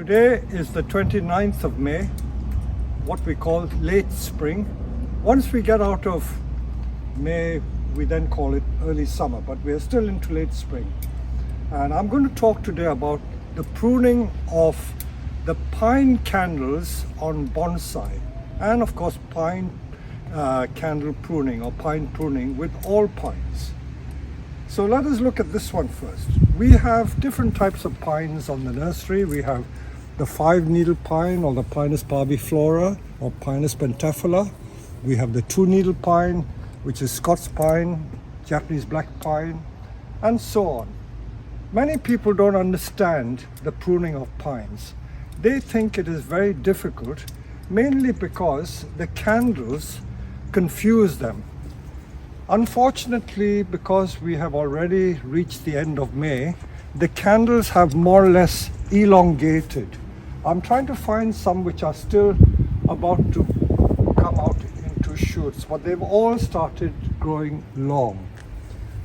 Today is the 29th of May, what we call late spring. Once we get out of May, we then call it early summer, but we are still into late spring. And I'm going to talk today about the pruning of the pine candles on bonsai, and of course pine candle pruning or pine pruning with all pines. So let us look at this one first. We have different types of pines on the nursery. We have the 5-needle pine, or the Pinus parviflora, or Pinus pentaphylla. We have the 2-needle pine, which is Scotch pine, Japanese black pine, and so on. Many people don't understand the pruning of pines. They think it is very difficult, mainly because the candles confuse them. Unfortunately, because we have already reached the end of May, the candles have more or less elongated. I'm trying to find some which are still about to come out into shoots, but they've all started growing long.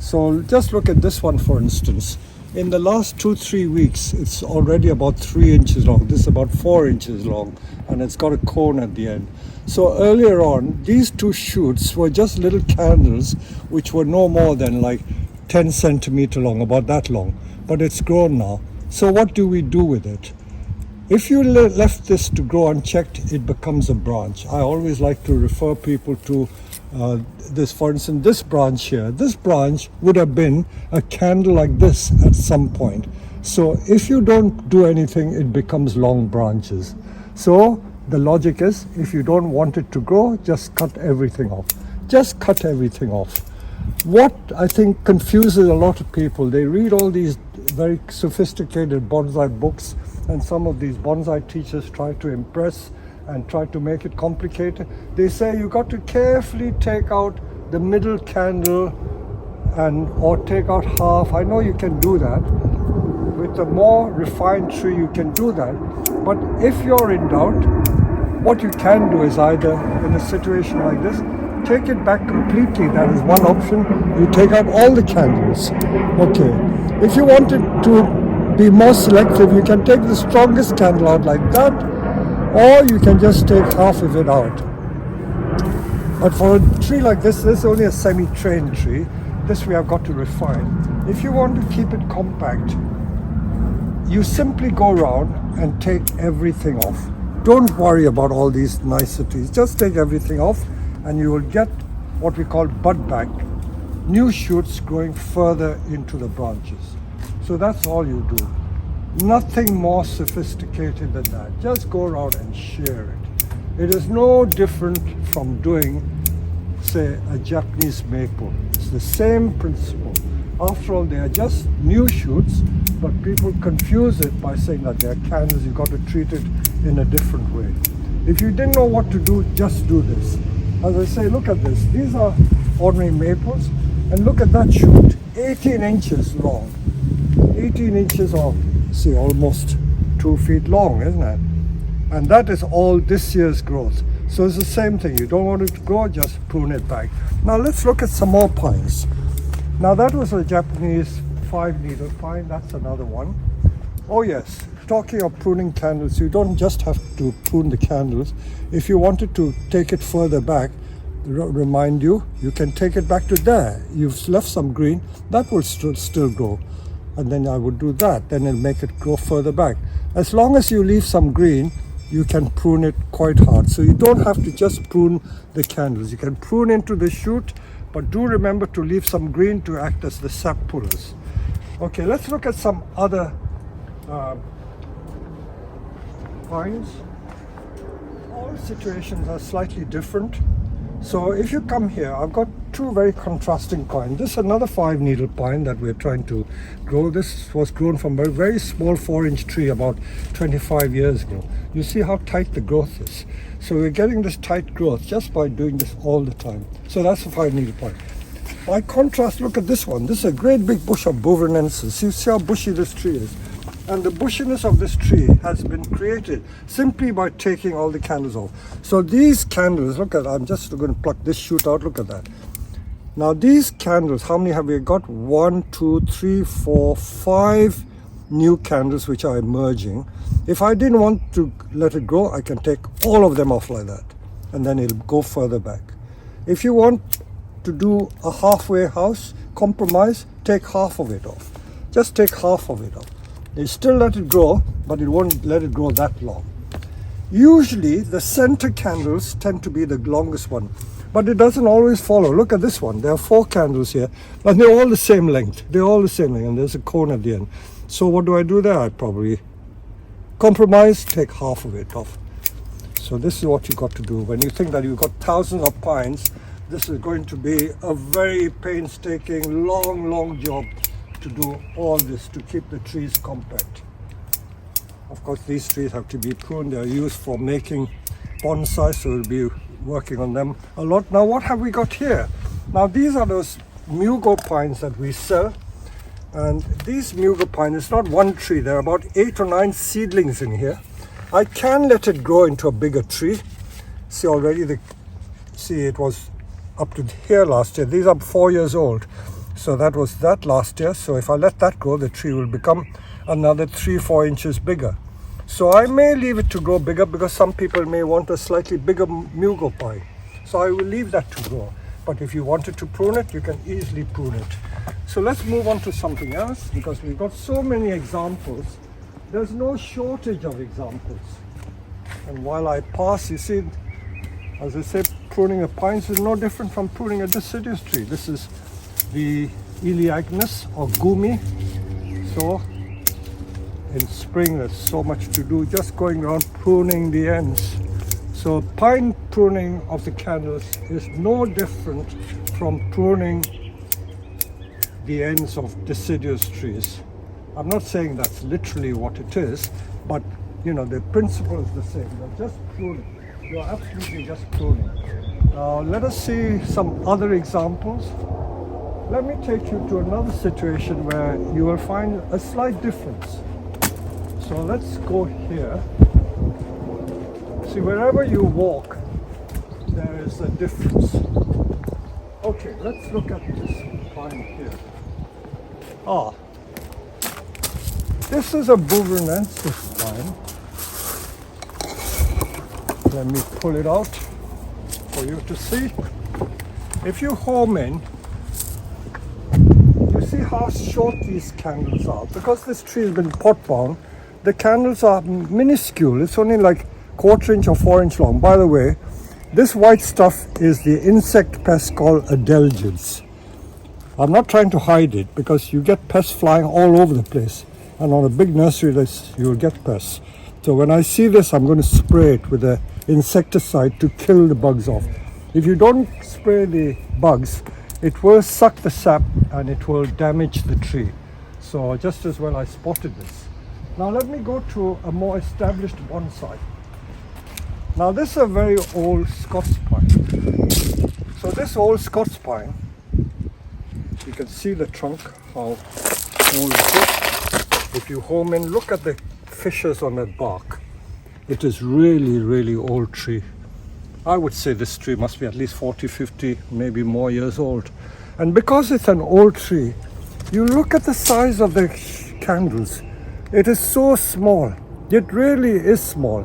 So just look at this one, for instance. In the last 2-3 weeks, it's already about 3 inches long. This is about 4 inches long, and it's got a cone at the end. So earlier on, these two shoots were just little candles which were no more than like 10 centimeter long, about that long. But it's grown now. So what do we do with it? If you left this to grow unchecked, it becomes a branch. I always like to refer people to this, for instance, this branch here. This branch would have been a candle like this at some point. So if you don't do anything, it becomes long branches. So the logic is, if you don't want it to grow, just cut everything off. Just cut everything off. What I think confuses a lot of people, they read all these very sophisticated bonsai books, and some of these bonsai teachers try to impress and try to make it complicated. They say you got to carefully take out the middle candle or take out half. I know you can do that. With a more refined tree, you can do that. But if you're in doubt, what you can do is either, in a situation like this, take it back completely. That is one option. You take out all the candles. Okay. If you wanted to be more selective, you can take the strongest candle out like that, or you can just take half of it out. But for a tree like this is only a semi-trained tree. This we have got to refine. If you want to keep it compact, you simply go around and take everything off. Don't worry about all these niceties. Just take everything off, and you will get what we call bud back, new shoots growing further into the branches. So that's all you do. Nothing more sophisticated than that. Just go around and shear it. It is no different from doing, say, a Japanese maple. It's the same principle. After all, they are just new shoots, but people confuse it by saying that they are candles. You've got to treat it in a different way. If you didn't know what to do, just do this. As I say, look at this. These are ordinary maples, and look at that shoot, 18 inches long. 18 inches, or see, almost 2 feet long, isn't it? And that is all this year's growth. So it's the same thing. You don't want it to grow, just prune it back. Now let's look at some more pines. Now that was a Japanese 5-needle pine. That's another one. Oh yes, talking of pruning candles, you don't just have to prune the candles. If you wanted to take it further back, remind you, you can take it back to there. You've left some green, that will still grow. And then I would do that, then it'll make it grow further back. As long as you leave some green, you can prune it quite hard. So you don't have to just prune the candles. You can prune into the shoot, but do remember to leave some green to act as the sap pullers. Okay, let's look at some other pines. All situations are slightly different. So if you come here, I've got two very contrasting pines. This is another 5-needle pine that we're trying to grow. This was grown from a very small 4-inch tree about 25 years ago. You see how tight the growth is. So we're getting this tight growth just by doing this all the time. So that's a 5-needle pine. By contrast, look at this one. This is a great big bush of Bouvernensis. You see how bushy this tree is. And the bushiness of this tree has been created simply by taking all the candles off. So these candles, look at, I'm just going to pluck this shoot out, look at that. Now these candles, how many have we got? 1, 2, 3, 4, 5 new candles which are emerging. If I didn't want to let it grow, I can take all of them off like that, and then it'll go further back. If you want to do a halfway house, compromise, take half of it off. Just take half of it off. You still let it grow, but it won't let it grow that long. Usually the center candles tend to be the longest one, but it doesn't always follow. Look at this one. There are 4 candles here, and they're all the same length. They're all the same length, and there's a cone at the end. So what do I do there? I probably compromise, take half of it off. So this is what you got to do. When you think that you've got thousands of pines, this is going to be a very painstaking, long job to do all this, to keep the trees compact. Of course, these trees have to be pruned. They're used for making bonsai, so we'll be working on them a lot. Now, what have we got here? Now, these are those mugo pines that we sell. And these mugo pine is not one tree. There are about 8 or 9 seedlings in here. I can let it grow into a bigger tree. See, already it was up to here last year. These are 4 years old. So that was that last year. So if I let that grow, the tree will become another 3-4 inches bigger. So I may leave it to grow bigger because some people may want a slightly bigger mugo pine. So I will leave that to grow. But if you wanted to prune it, you can easily prune it. So let's move on to something else, because we've got so many examples. There's no shortage of examples. And while I pass, you see, as I said, pruning a pines is no different from pruning a deciduous tree. This is the Elaeagnus or gumi. So in spring there's so much to do, just going around pruning the ends. So pine pruning of the candles is no different from pruning the ends of deciduous trees. I'm not saying that's literally what it is, but you know, the principle is the same. You're just pruning. You're absolutely just pruning. Now let us see some other examples. Let me take you to another situation where you will find a slight difference. So let's go here. See, wherever you walk, there is a difference. Okay, let's look at this pine here. This is a Bouverensis pine. Let me pull it out for you to see. If you home in, you see how short these candles are. Because this tree has been pot bound, the candles are minuscule. It's only like 1/4 inch or 4 inch long. By the way, this white stuff is the insect pest called adelgids. I'm not trying to hide it, because you get pests flying all over the place, and on a big nursery you'll get pests. So when I see this, I'm going to spray it with an insecticide to kill the bugs off. If you don't spray the bugs, it will suck the sap and it will damage the tree. So just as well I spotted this. Now let me go to a more established bonsai. Now this is a very old Scotch pine. So this old Scotch pine, you can see the trunk, how old it is. If you home in, look at the fissures on that bark. It is really old tree. I would say this tree must be at least 40, 50, maybe more years old. And because it's an old tree, you look at the size of the candles. It is so small. It really is small.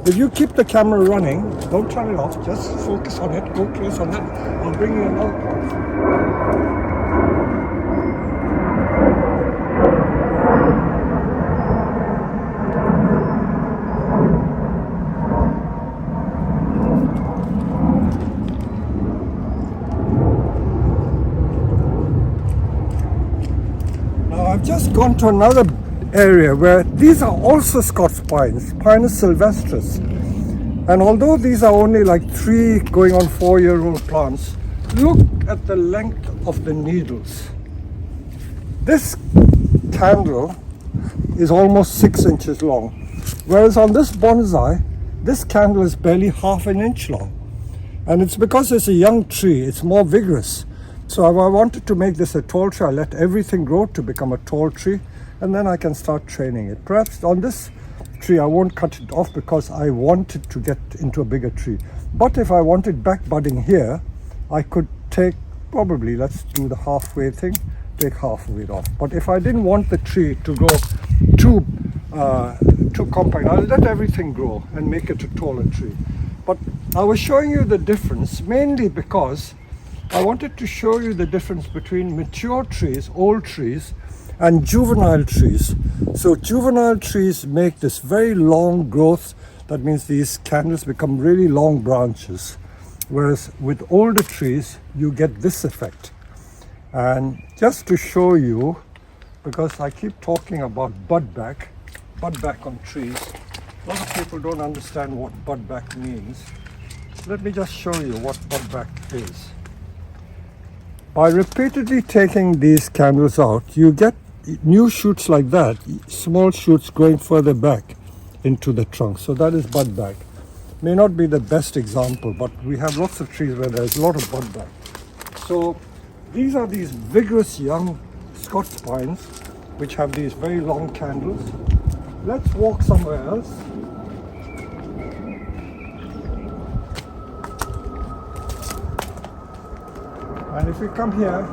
If you keep the camera running, don't turn it off, just focus on it, go close on it. I'll bring you another part. I've just gone to another area where these are also Scotch pines, Pinus sylvestris. And although these are only like 3 going on 4-year-old plants, look at the length of the needles. This candle is almost 6 inches long, whereas on this bonsai, this candle is barely ½ an inch long. And it's because it's a young tree, it's more vigorous. So if I wanted to make this a tall tree, I let everything grow to become a tall tree, and then I can start training it. Perhaps on this tree I won't cut it off because I want it to get into a bigger tree. But if I wanted back budding here, I could take, probably, let's do the halfway thing, take half of it off. But if I didn't want the tree to grow too too compact. I'll let everything grow and make it a taller tree. But I was showing you the difference mainly because I wanted to show you the difference between mature trees, old trees, and juvenile trees. So juvenile trees make this very long growth. That means these candles become really long branches. Whereas with older trees, you get this effect. And just to show you, because I keep talking about bud back on trees, a lot of people don't understand what bud back means. Let me just show you what bud back is. By repeatedly taking these candles out, you get new shoots like that, small shoots growing further back into the trunk. So that is bud back. May not be the best example, but we have lots of trees where there's a lot of bud back. So these are these vigorous young Scotch pines which have these very long candles. Let's walk somewhere else. And if we come here,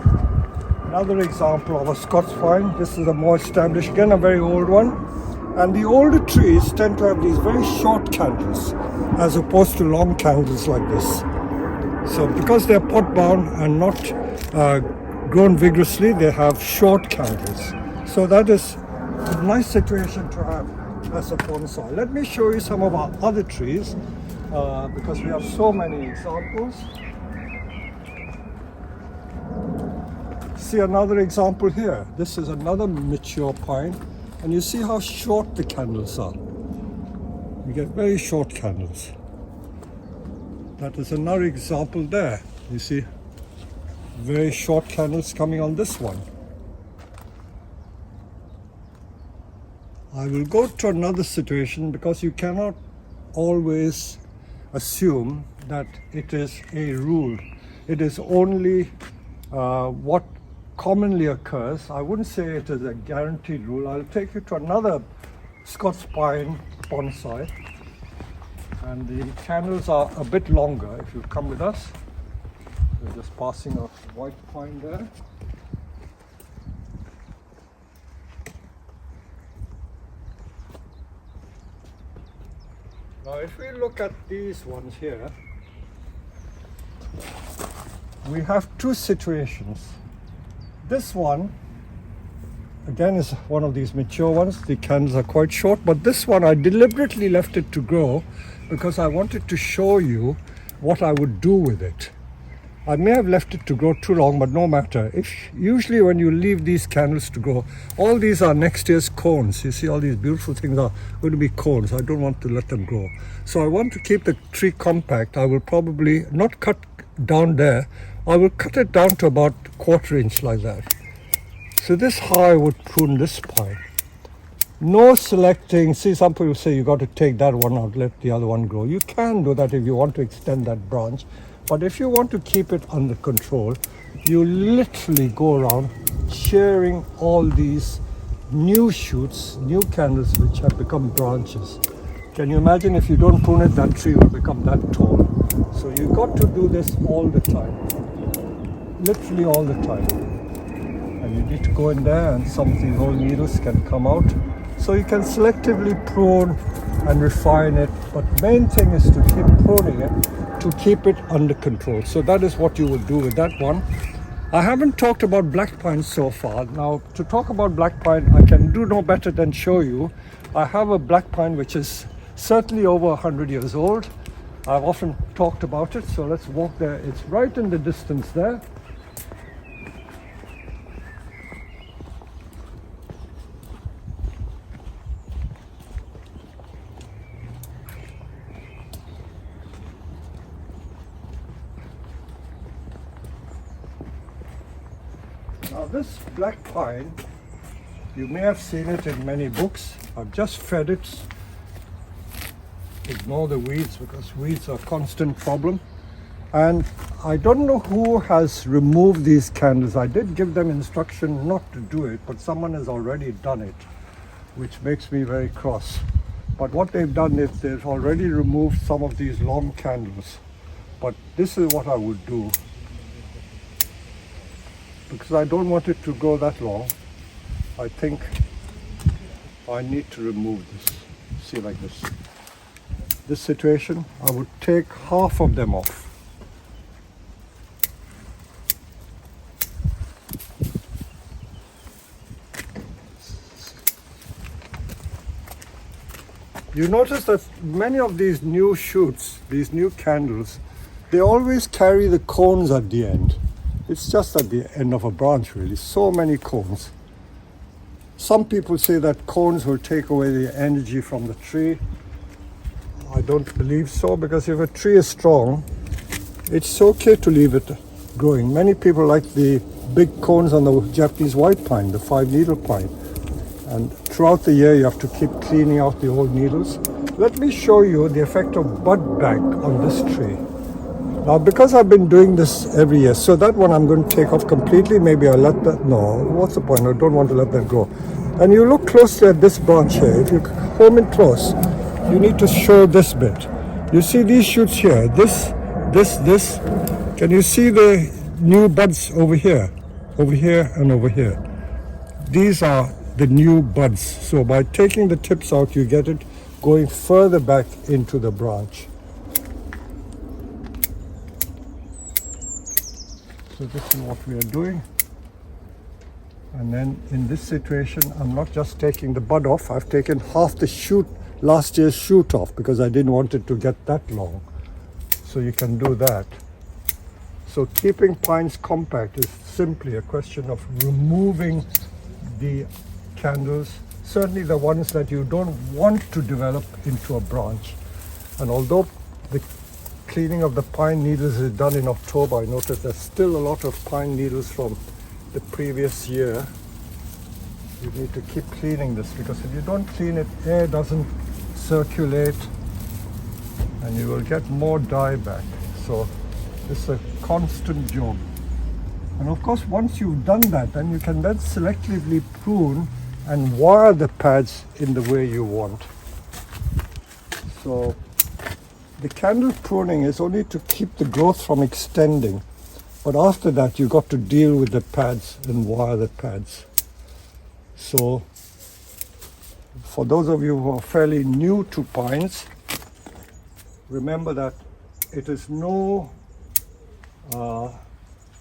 another example of a Scotch pine. This is a more established, again a very old one. And the older trees tend to have these very short candles as opposed to long candles like this. So because they're pot bound and not grown vigorously, they have short candles. So that is a nice situation to have as a bonsai. Let me show you some of our other trees because we have so many examples. See another example here. This is another mature pine, and you see how short the candles are. You get very short candles. That is another example there. You see very short candles coming on this one. I will go to another situation because you cannot always assume that it is a rule. It is only what commonly occurs. I wouldn't say it is a guaranteed rule. I'll take you to another Scotch pine bonsai, and the candles are a bit longer if you come with us. We're just passing a white pine there. Now if we look at these ones here, we have two situations. This one, again, is one of these mature ones. The candles are quite short, but this one I deliberately left it to grow because I wanted to show you what I would do with it. I may have left it to grow too long, but no matter. Usually when you leave these candles to grow, all these are next year's cones. You see all these beautiful things are going to be cones. I don't want to let them grow. So I want to keep the tree compact. I will probably not cut down there. I will cut it down to about 1/4 inch like that. So this is how I would prune this pine. No selecting. See, some people say you got to take that one out, let the other one grow. You can do that if you want to extend that branch. But if you want to keep it under control, you literally go around shearing all these new shoots, new candles which have become branches. Can you imagine if you don't prune it, that tree will become that tall. So you've got to do this all the time, literally all the time. And you need to go in there, and some of these old needles can come out. So you can selectively prune and refine it, but main thing is to keep pruning it to keep it under control. So that is what you would do with that one. I haven't talked about black pine so far. Now to talk about black pine, I can do no better than show you. I have a black pine which is certainly over 100 years old. I've often talked about it, so let's walk there. It's right in the distance there. Now this black pine, you may have seen it in many books. I've just fed it. Ignore the weeds because weeds are a constant problem. And I don't know who has removed these candles. I did give them instruction not to do it, but someone has already done it, which makes me very cross. But what they've done is they've already removed some of these long candles. But this is what I would do, because I don't want it to go that long. I think I need to remove this. see, like this situation, I would take half of them off. You notice that many of these new shoots, these new candles, they always carry the cones at the end. It's just at the end of a branch, really. So many cones. Some people say that cones will take away the energy from the tree. I don't believe so, because if a tree is strong, it's okay to leave it growing. Many people like the big cones on the Japanese white pine, the 5-needle pine. And throughout the year, you have to keep cleaning out the old needles. Let me show you the effect of bud bank on this tree. Now, because I've been doing this every year, so that one I'm going to take off completely. Maybe I'll let that, no, what's the point? I don't want to let that go. And you look closely at this branch here. If you home in close, you need to show this bit. You see these shoots here, this. Can you see the new buds over here and over here? These are the new buds. So by taking the tips out, you get it going further back into the branch. So this is what we are doing. And then in this situation, I'm not just taking the bud off, I've taken half the shoot, last year's shoot off, because I didn't want it to get that long. So you can do that. So keeping pines compact is simply a question of removing the candles, certainly the ones that you don't want to develop into a branch. And although the cleaning of the pine needles is done in October, I noticed there's still a lot of pine needles from the previous year. You need to keep cleaning this, because if you don't clean it, air doesn't circulate and you will get more dieback. So it's a constant job. And of course, once you've done that, then you can then selectively prune and wire the pads in the way you want. So the candle pruning is only to keep the growth from extending. But after that, you got to deal with the pads and wire the pads. So for those of you who are fairly new to pines, remember that it is no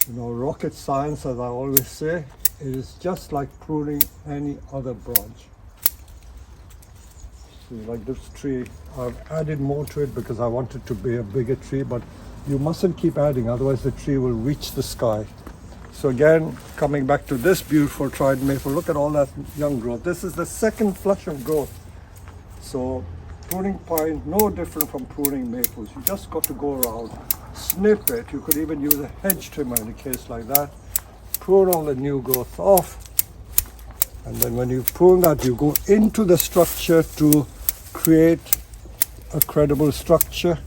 rocket science, as I always say. It is just like pruning any other branch. See, like this tree, I've added more to it because I want it to be a bigger tree, but you mustn't keep adding, otherwise the tree will reach the sky. So again, coming back to this beautiful tried maple, look at all that young growth. This is the second flush of growth. So pruning pine, no different from pruning maples. You just got to go around, snip it. You could even use a hedge trimmer in a case like that. Prune all the new growth off. And then when you prune that, you go into the structure to create a credible structure.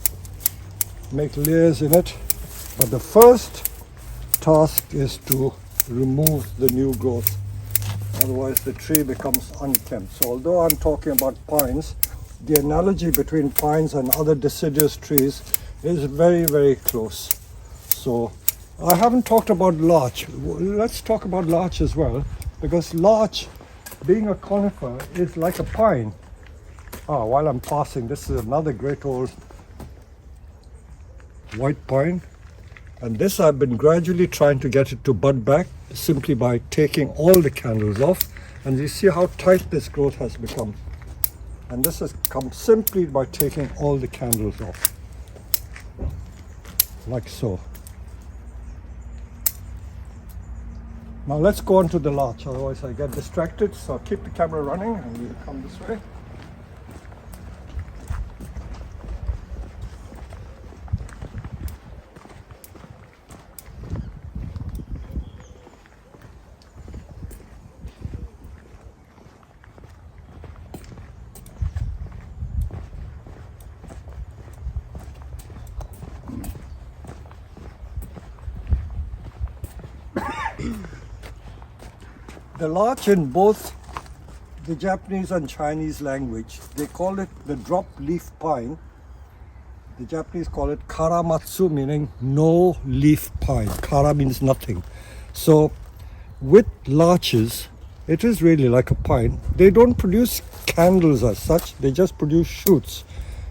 Make layers in it. But the first task is to remove the new growth. Otherwise the tree becomes unkempt. So although I'm talking about pines, the analogy between pines and other deciduous trees is very, very close. So I haven't talked about larch. Let's talk about larch as well, because larch, being a conifer, is like a pine. While I'm passing, this is another great old white pine. And this I've been gradually trying to get it to bud back simply by taking all the candles off. And you see how tight this growth has become. And this has come simply by taking all the candles off. Like so. Now let's go on to the larch, otherwise I get distracted. So I'll keep the camera running and we'll come this way. The larch, in both the Japanese and Chinese language, they call it the drop leaf pine. The Japanese call it karamatsu, meaning no leaf pine. Kara means nothing. So with larches, It is really like a pine. They don't produce candles as such, they just produce shoots.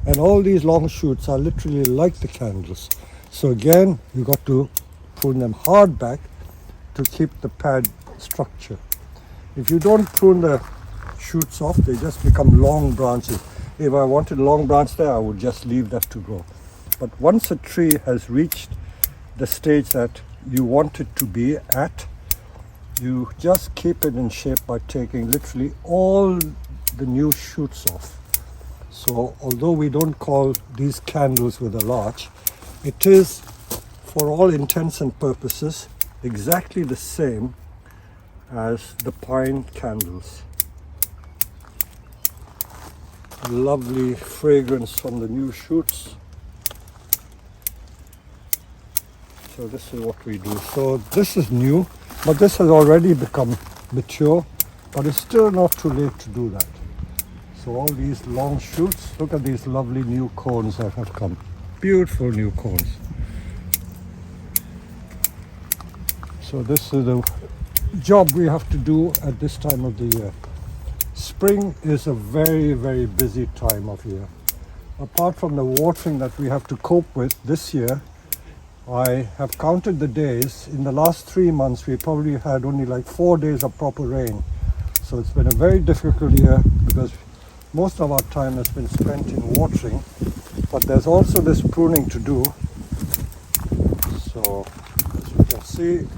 And all these long shoots are literally like the candles. So again, you got to prune them hard back to keep the pad structure. If you don't prune the shoots off, they just become long branches. If I wanted a long branch there, I would just leave that to grow. But once a tree has reached the stage that you want it to be at, you just keep it in shape by taking literally all the new shoots off. So although we don't call these candles with a larch, it is for all intents and purposes exactly the same as the pine candles. Lovely fragrance from the new shoots. So this is what we do. So this is new, but this has already become mature, but it's still not too late to do that. So all these long shoots, look at these lovely new cones that have come. Beautiful new cones. So this is the job we have to do at this time of the year. Spring is a very, very busy time of year. Apart from the watering that we have to cope with this year, I have counted the days. In the last 3 months, we probably had only like 4 days of proper rain. So it's been a very difficult year because most of our time has been spent in watering. But there's also this pruning to do. So as you can see,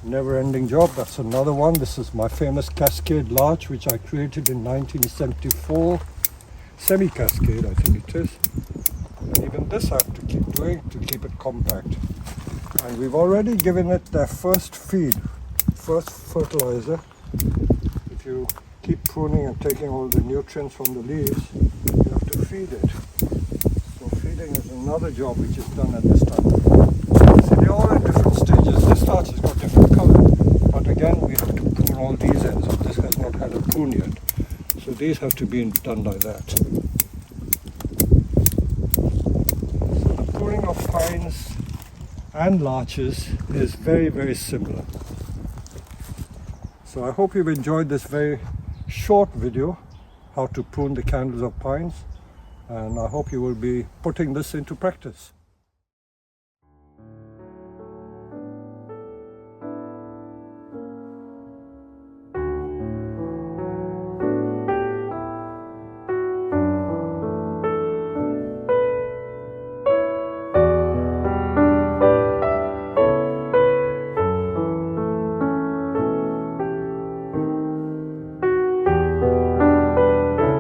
never-ending job. That's another one. This is my famous cascade larch, which I created in 1974. Semi-cascade, I think it is. And even this I have to keep doing to keep it compact. And we've already given it their first feed, first fertilizer. If you keep pruning and taking all the nutrients from the leaves, you have to feed it. So feeding is another job which is done at this time. See, they're all in different stages. This starch has got different color, but again we have to prune all these ends. This has not had a prune yet, so these have to be done like that. So the pruning of pines and larches is very, very similar. So I hope you've enjoyed this very short video, how to prune the candles of pines, and I hope you will be putting this into practice.